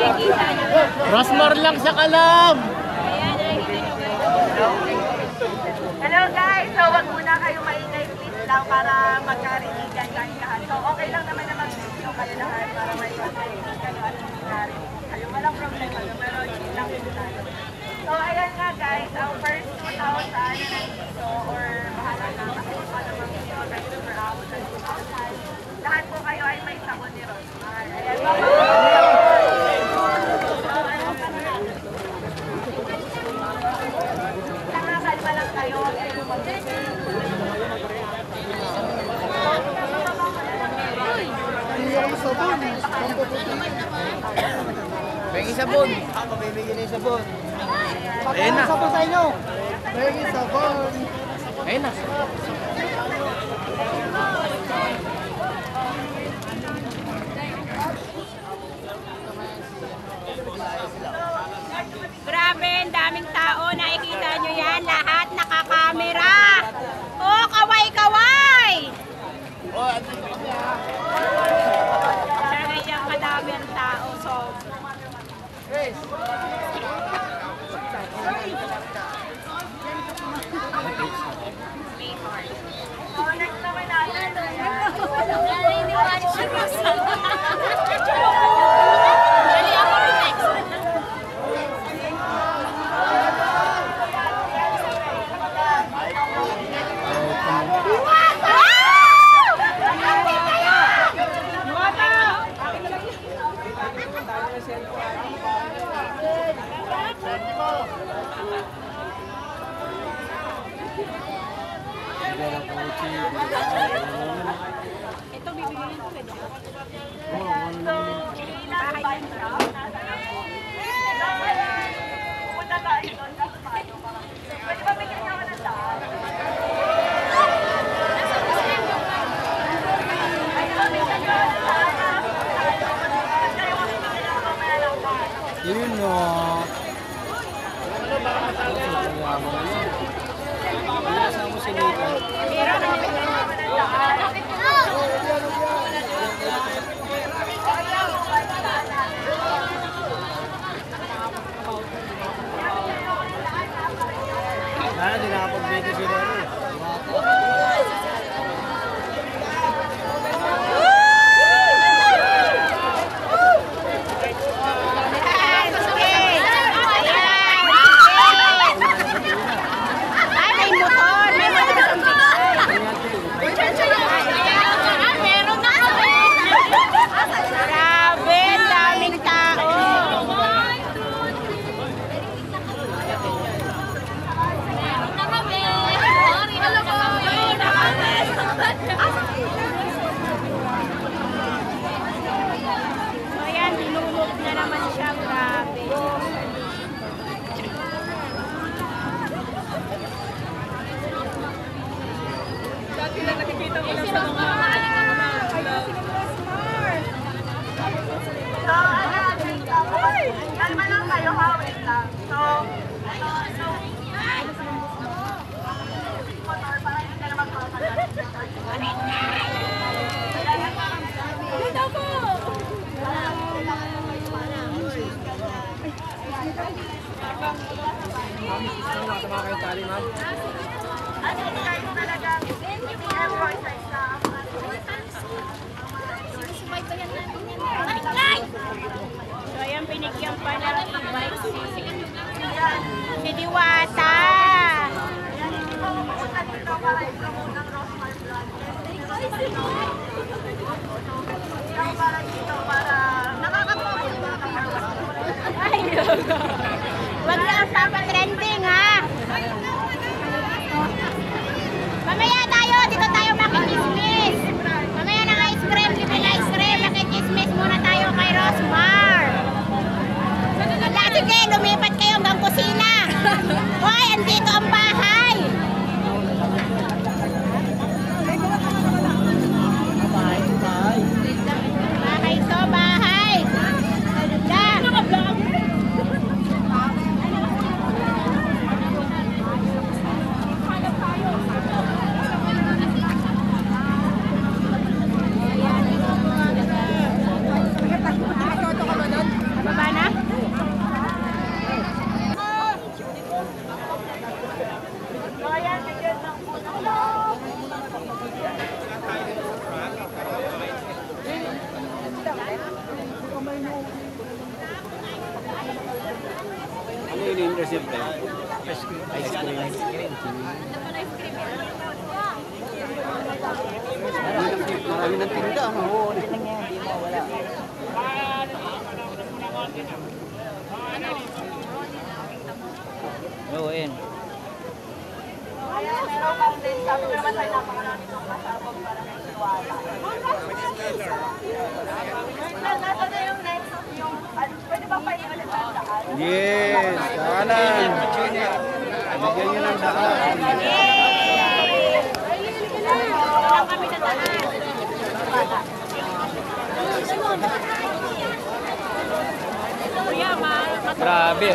nakikita nyo. Rosmar lang sa kalam! Ayan, nakikita nyo guys. Hello guys! So wag muna kayo maingay please lang para magkarinigan kayo lahat. So okay lang naman na mag-video kayo lahat para may magkarinigan kayo at magkarinigan kayo. Walang problema na, pero chill lang po tayo. So ayan nga guys, ang first 2,000 na nandito or bahala na kasi pa naman video guys per hour sa 2,000. Lahat po kayo ay may sabon ni Rosmar. Ayan, kalma lang kayo. Pengi sabon. Pabibigyan na yung sabon. Ayun na. Sabon sa inyo. Pengi sabon. Ayun na. Grabe, ang daming tao. Nakikita nyo yan. Lahat nakakamera. Oh, kaway-kaway! Grabe siyang kadami ang tao. So, next naman natin. Ito bibigyan ko pwede. So, bahay ba siya? Pupunta tayo doon kasi paano ka. Pwede ba bigyan niya ako ng daan? Pwede ba bigyan niya ako ng daan? Kaya kami bigyan ako mamaya ng daan. Yun o. Hindi nakapag-video sila. Kalma lang kayo, wait lang. So, motor para hindi ka na magpapagalit. Dito po! Ano kayo talagang i-embroider sa so ayan, pinigyan pa ng e-bike si Diwata. Ayan, hindi ko pupunta dito para i-promote ng Rosmar Vlog. Ikaw para dito, para nakaka-promote yung mga kapatid. Ay, wag lang papatrending ha. Mamaya tayo, dito tayo makikismis. Mamaya ng ice cream, libre na ice cream, makikismis muna tayo kay Rosmar. Sige, lumipat kayo hanggang kusina. Hoy, andito ang bahay. Bahay to, bahay. iniinda siyempre? Ice cream. Marami ng tinda, ano? Oo, hindi mawala. Oo, yan. Ayan, meron kang din. Sabi ko naman tayo napakarami ng pasabog para may siwala. Nasa na yung next of yung, pwede ba pa yung ulit ang daan? Yes, daanan. Bigyan nyo ng daan. Wala kami na daan. Kuya, Grabe.